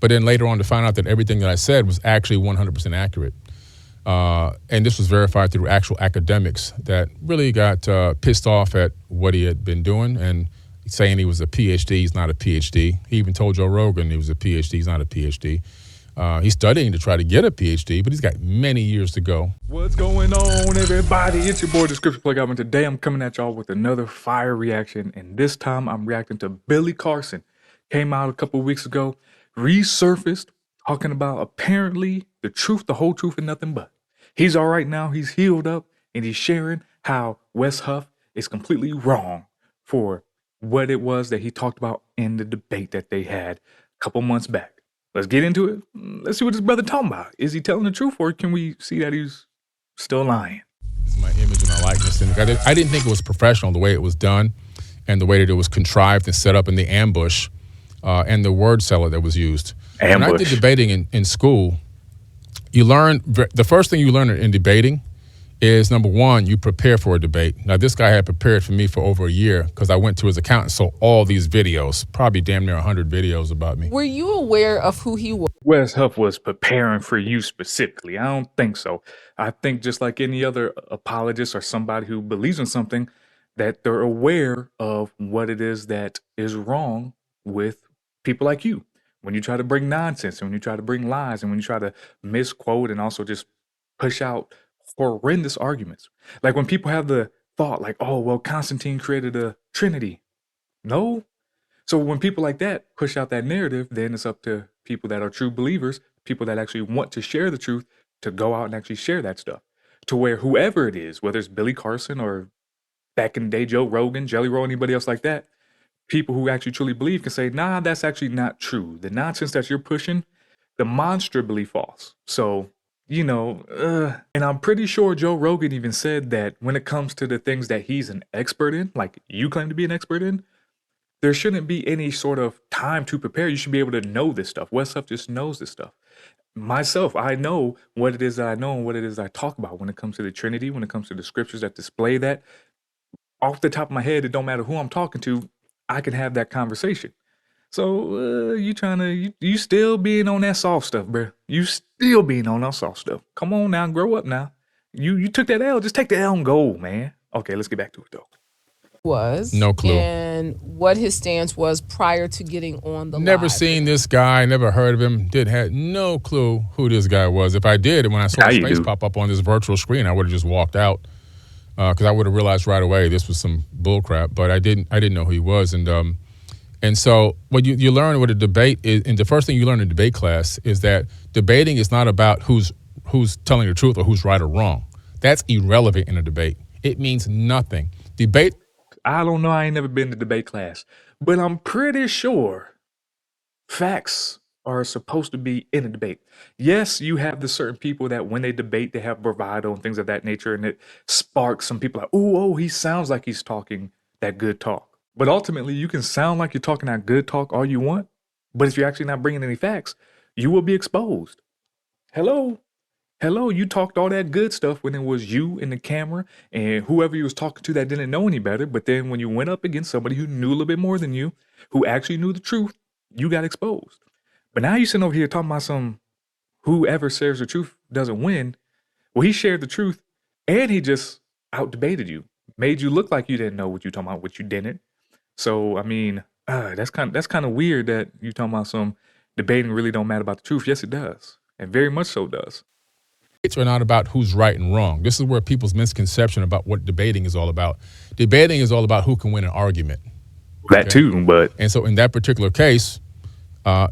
But then later on to find out that everything that I said was actually 100% accurate. And this was verified through actual academics that really got pissed off at what he had been doing and saying he was a PhD. He's not a PhD. He even told Joe Rogan he was a PhD. He's not a PhD. He's studying to try to get a PhD, but he's got many years to go. What's going on, everybody? It's your boy, Description Plug.Albert, and today I'm coming at y'all with another fire reaction, and this time I'm reacting to Billy Carson. Came out a couple weeks ago, resurfaced, talking about apparently the truth, the whole truth, and nothing but. He's all right now, he's healed up, and he's sharing how Wes Huff is completely wrong for what it was that he talked about in the debate that they had a couple months back. Let's get into it. Let's see what this brother talking about. Is he telling the truth, or can we see that he's still lying? It's my image and my likeness. And I didn't think it was professional the way it was done and the way that it was contrived and set up in the ambush and the word salad that was used. When I did debating in school, you learn, the first thing you learn in debating is, number one, you prepare for a debate. Now, this guy had prepared for me for over a year because I went to his account and saw all these videos, probably damn near 100 videos about me. Were you aware of who he was? Wes Huff was preparing for you specifically. I don't think so. I think just like any other apologist or somebody who believes in something, that they're aware of what it is that is wrong with people like you. When you try to bring nonsense and when you try to bring lies and when you try to misquote and also just push out horrendous arguments. Like when people have the thought like, oh, well, Constantine created a Trinity. No. So when people like that push out that narrative, then it's up to people that are true believers, people that actually want to share the truth, to go out and actually share that stuff. To where whoever it is, whether it's Billy Carson or back in the day, Joe Rogan, Jelly Roll, anybody else like that, people who actually truly believe can say, nah, that's actually not true. The nonsense that you're pushing, demonstrably false. So, you know, and I'm pretty sure Joe Rogan even said that when it comes to the things that he's an expert in, like you claim to be an expert in, there shouldn't be any sort of time to prepare. You should be able to know this stuff. Wes Huff just knows this stuff. Myself, I know what it is that I know and what it is I talk about when it comes to the Trinity, when it comes to the scriptures that display that. Off the top of my head, it don't matter who I'm talking to, I can have that conversation. So you still being on that soft stuff, bro. You still being on that soft stuff. Come on now, grow up now. You took that L, just take the L and go, man. Okay, let's get back to it though. No clue. And what his stance was prior to getting on the Never live. seen this guy, never heard of him, had no clue who this guy was. If I did, and when I saw his face pop up on this virtual screen, I would have just walked out because I would have realized right away this was some bull crap, but I didn't know who he was. And so what you learn with a debate is, and the first thing you learn in debate class is that debating is not about who's telling the truth or who's right or wrong. That's irrelevant in a debate. It means nothing. Debate. I don't know. I ain't never been to debate class, but I'm pretty sure facts are supposed to be in a debate. Yes, you have the certain people that when they debate, they have bravado and things of that nature, and it sparks some people like, oh, he sounds like he's talking that good talk. But ultimately, you can sound like you're talking that good talk all you want, but if you're actually not bringing any facts, you will be exposed. Hello, you talked all that good stuff when it was you and the camera and whoever you was talking to that didn't know any better. But then when you went up against somebody who knew a little bit more than you, who actually knew the truth, you got exposed. But now you sitting over here talking about some whoever shares the truth doesn't win. Well, he shared the truth and he just out debated you, made you look like you didn't know what you talking about, what you didn't. So, I mean, that's kind of weird that you talking about some debating really don't matter about the truth. Yes, it does. And very much so does. Debates are not about who's right and wrong. This is where people's misconception about what debating is all about. Debating is all about who can win an argument. That too, but... And so in that particular case,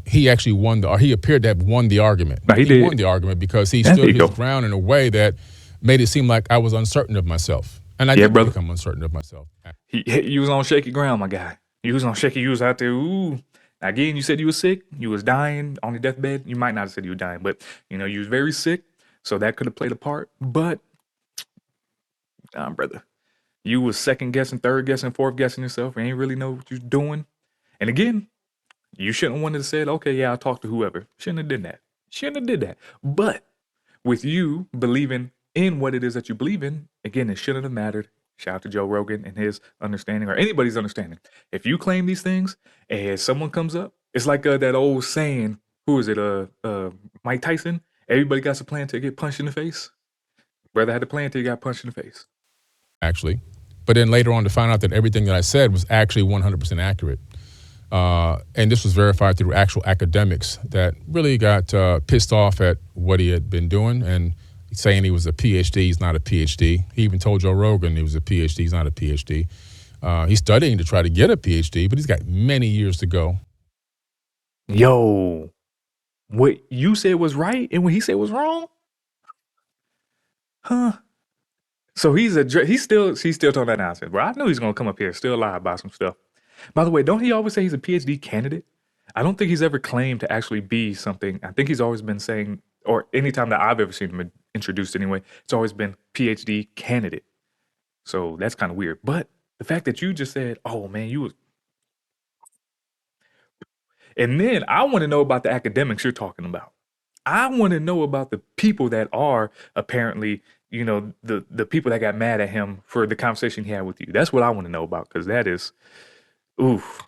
he actually won he appeared to have won the argument. No, he won the argument because he stood his ground in a way that made it seem like I was uncertain of myself. And I did become uncertain of myself. You was on shaky ground, my guy. You was on shaky. You was out there. Ooh. Again, you said you was sick. You was dying on your deathbed. You might not have said you were dying, but you know you was very sick. So that could have played a part. But, brother, you was second guessing, third guessing, fourth guessing yourself. And ain't really know what you're doing. And again, you shouldn't have wanted to say, okay, yeah, I'll talk to whoever. Shouldn't have did that. Shouldn't have did that. But with you believing in what it is that you believe in, again, it shouldn't have mattered. Shout out to Joe Rogan and his understanding, or anybody's understanding. If you claim these things and someone comes up, it's like that old saying, who is it? Mike Tyson. Everybody got a plan to get punched in the face. Brother had a plan till he got punched in the face. Actually, but then later on to find out that everything that I said was actually 100% accurate. And this was verified through actual academics that really got pissed off at what he had been doing and saying he was a PhD. He's not a PhD. He even told Joe Rogan he was a PhD. He's not a PhD. He's studying to try to get a PhD, but he's got many years to go. Yo, what you said was right and what he said was wrong? Huh? So he's still talking that nonsense, bro. I knew he's gonna come up here still lie about some stuff. By the way, don't he always say he's a PhD candidate? I don't think he's ever claimed to actually be something. I think he's always been saying, or anytime that I've ever seen him introduced anyway, it's always been PhD candidate. So that's kind of weird. But the fact that you just said, oh man, you was. And then I want to know about the academics you're talking about. I want to know about the people that are apparently, the people that got mad at him for the conversation he had with you. That's what I want to know about, because that is, oof.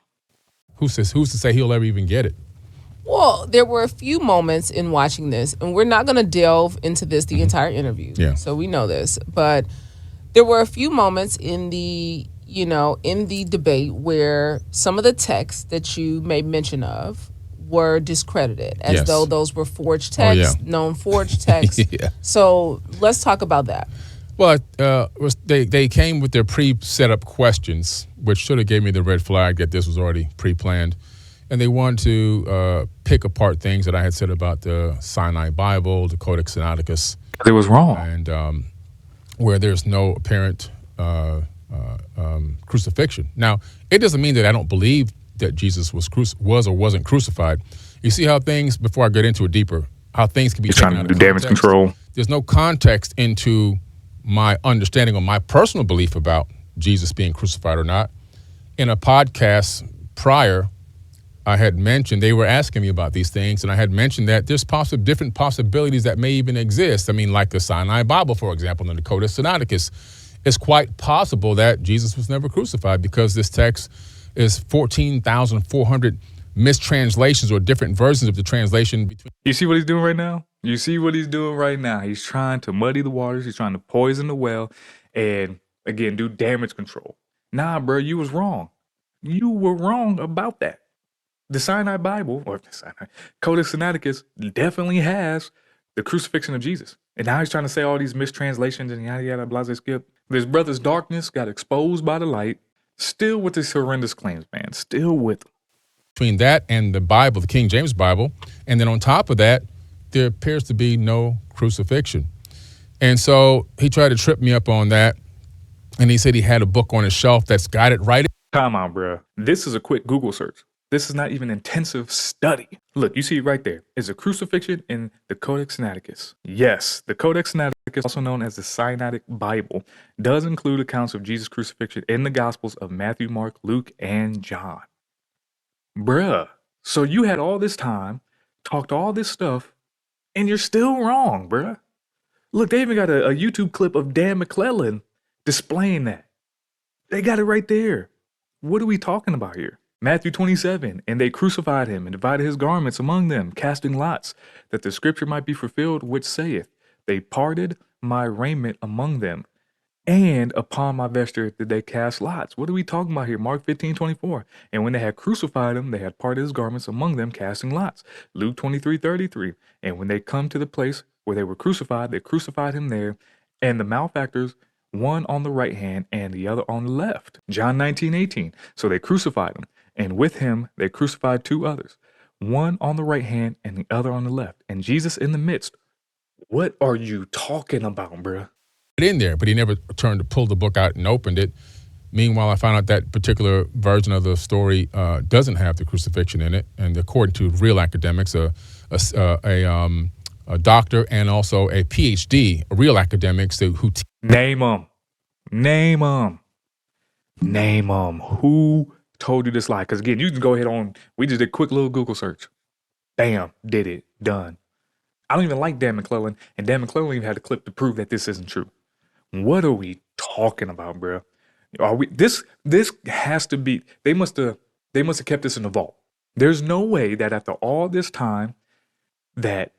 Who's to say he'll ever even get it? Well, there were a few moments in watching this, and we're not going to delve into this the entire interview. Yeah. So we know this, but there were a few moments in the debate where some of the texts that you made mention of were discredited as though those were forged texts, known forged texts. Yeah. So let's talk about that. Well, they came with their pre-set up questions, which should have gave me the red flag that this was already pre-planned. And they wanted to pick apart things that I had said about the Sinai Bible, the Codex Sinaiticus. It was wrong. And where there's no apparent crucifixion. Now, it doesn't mean that I don't believe that Jesus was or wasn't crucified. You see how things, before I get into it deeper, how things can be taken trying out to of do damage context. control. There's no context into my understanding or my personal belief about Jesus being crucified or not. In a podcast prior, I had mentioned, they were asking me about these things, and I had mentioned that there's different possibilities that may even exist. I mean, like the Sinai Bible, for example, and the Codex Sinaiticus. It's quite possible that Jesus was never crucified because this text is 14,400 mistranslations or different versions of the translation. You see what he's doing right now? You see what he's doing right now? He's trying to muddy the waters. He's trying to poison the well and, again, do damage control. Nah, bro, you was wrong. You were wrong about that. The Sinai Bible, or the Sinai Codex Sinaiticus, definitely has the crucifixion of Jesus. And now he's trying to say all these mistranslations and yada yada blah, skip. This brother's darkness got exposed by the light, still with his horrendous claims, man. Still with them. Between that and the Bible, the King James Bible, and then on top of that, there appears to be no crucifixion. And so he tried to trip me up on that, and he said he had a book on his shelf that's got it right. Come on, bro. This is a quick Google search. This is not even intensive study. Look, you see right there is a crucifixion in the Codex Sinaiticus. Yes, the Codex Sinaiticus, also known as the Sinaitic Bible, does include accounts of Jesus' crucifixion in the Gospels of Matthew, Mark, Luke, and John. Bruh, so you had all this time, talked all this stuff, and you're still wrong, bruh. Look, they even got a YouTube clip of Dan McClellan displaying that. They got it right there. What are we talking about here? Matthew 27, and they crucified him and divided his garments among them, casting lots, that the scripture might be fulfilled, which saith, they parted my raiment among them, and upon my vesture did they cast lots. What are we talking about here? Mark 15:24. And when they had crucified him, they had parted his garments among them, casting lots. Luke 23:33. And when they come to the place where they were crucified, they crucified him there, and the malefactors, one on the right hand and the other on the left. John 19:18. So they crucified him, and with him they crucified two others, one on the right hand and the other on the left, and Jesus in the midst. What are you talking about, bruh? In there, but he never turned to pull the book out and opened it. Meanwhile, I found out that particular version of the story doesn't have the crucifixion in it, and according to real academics, a doctor and also a PhD, real academics who name them. Who told you this lie? Because again, you can go ahead on. We just did a quick little Google search. Bam, did it, done. I don't even like Dan McClellan, and Dan McClellan even had a clip to prove that this isn't true. What are we talking about, bro? Are we this has to be they must have kept this in the vault. There's no way that after all this time that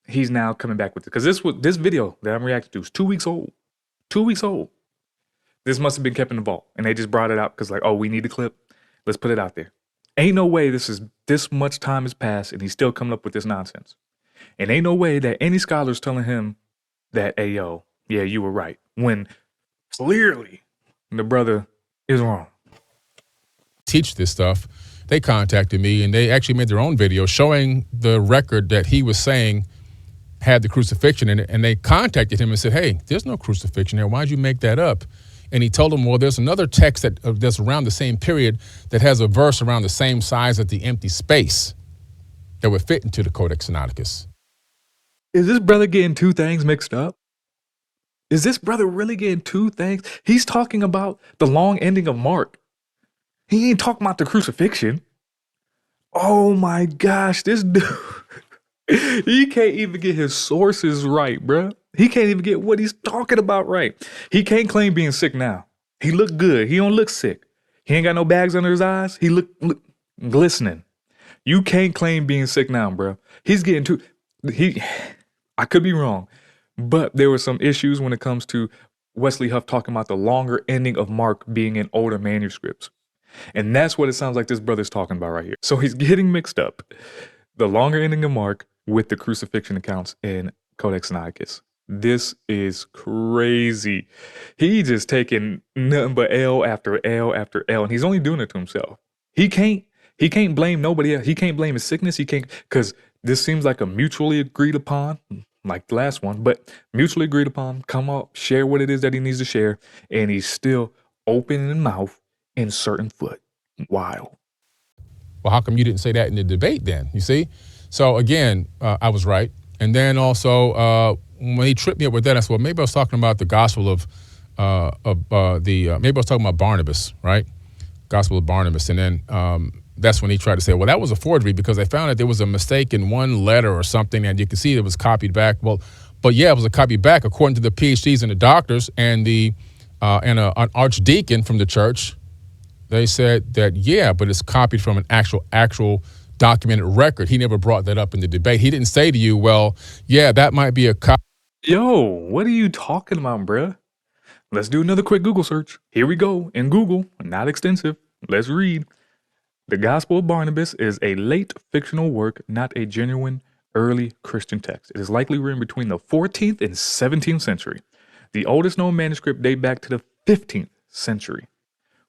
he's now coming back with it. Because this video that I'm reacting to is 2 weeks old. 2 weeks old. This must have been kept in the vault. And they just brought it out because like, oh, we need the clip. Let's put it out there. Ain't no way this much time has passed and he's still coming up with this nonsense. And ain't no way that any scholar's telling him that, hey, yo, yeah, you were right. When clearly the brother is wrong. Teach this stuff. They contacted me and they actually made their own video showing the record that he was saying had the crucifixion in it. And they contacted him and said, hey, there's no crucifixion there. Why'd you make that up? And he told them, well, there's another text that's around the same period that has a verse around the same size as the empty space that would fit into the Codex Sinaiticus. Is this brother getting two things mixed up? Is this brother really getting two things? He's talking about the long ending of Mark. He ain't talking about the crucifixion. Oh my gosh, this dude, he can't even get his sources right, bruh. He can't even get what he's talking about right. He can't claim being sick now. He look good. He don't look sick. He ain't got no bags under his eyes. He look glistening. You can't claim being sick now, bruh. He's getting too, I could be wrong, but there were some issues when it comes to Wesley Huff talking about the longer ending of Mark being in older manuscripts. And that's what it sounds like this brother's talking about right here. So he's getting mixed up. The longer ending of Mark with the crucifixion accounts in Codex Sinaiticus. This is crazy. He just taking nothing but L after L after L, and he's only doing it to himself. He can't blame nobody else. He can't blame his sickness. He can't, because this seems like a mutually agreed upon, like the last one, but mutually agreed upon, come up, share what it is that he needs to share, and he's still open in mouth, inserting foot. Wild. Well, how come you didn't say that in the debate then? You see? So again, I was right. And then also, when he tripped me up with that, I said, well, maybe I was talking about the gospel maybe I was talking about Barnabas, right? Gospel of Barnabas. And then that's when he tried to say, well, that was a forgery because they found that there was a mistake in one letter or something, and you can see it was copied back. Well, but yeah, it was a copy back according to the PhDs and the doctors and an archdeacon from the church. They said that, yeah, but it's copied from an actual documented record. He never brought that up in the debate. He didn't say to you, well, yeah, that might be a copy. Yo, what are you talking about, bruh? Let's do another quick Google search. Here we go in Google, not extensive. Let's read. The Gospel of Barnabas is a late fictional work, not a genuine early Christian text. It is likely written between the 14th and 17th century. The oldest known manuscript date back to the 15th century.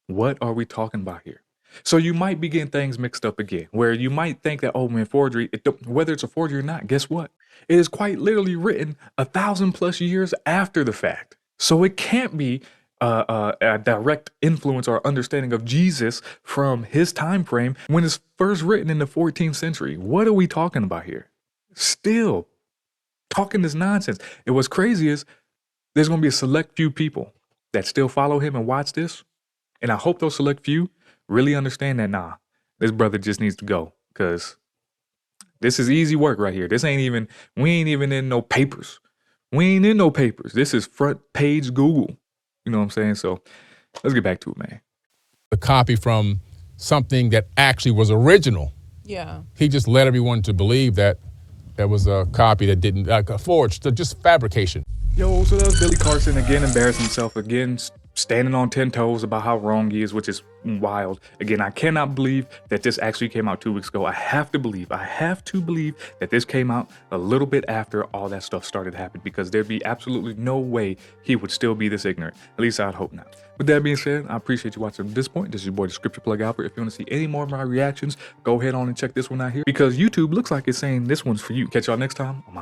What are we talking about here? So you might be getting things mixed up again, where you might think that, oh man, forgery, whether it's a forgery or not, guess what? It is quite literally written 1,000+ years after the fact. So it can't be a direct influence or understanding of Jesus from his time frame when it's first written in the 14th century. What are we talking about here? Still talking this nonsense. And what's crazy is there's going to be a select few people that still follow him and watch this. And I hope those select few really understand that, nah, this brother just needs to go, because this is easy work right here. We ain't even in no papers. This is front page Google. You know what I'm saying? So let's get back to it, man. A copy from something that actually was original. Yeah. He just led everyone to believe that that was a copy that didn't, like a forged, just fabrication. Yo, so that was Billy Carson again, embarrassing himself again, standing on 10 toes about how wrong he is, which is wild. Again, I cannot believe that this actually came out 2 weeks ago. I have to believe that this came out a little bit after all that stuff started happening, because there'd be absolutely no way he would still be this ignorant. At least I'd hope not. With that being said, I appreciate you watching to this point. This is your boy, the Scripture Plug.Albert. If you want to see any more of my reactions, go ahead on and check this one out here, because YouTube looks like it's saying this one's for you. Catch y'all next time. I'm out.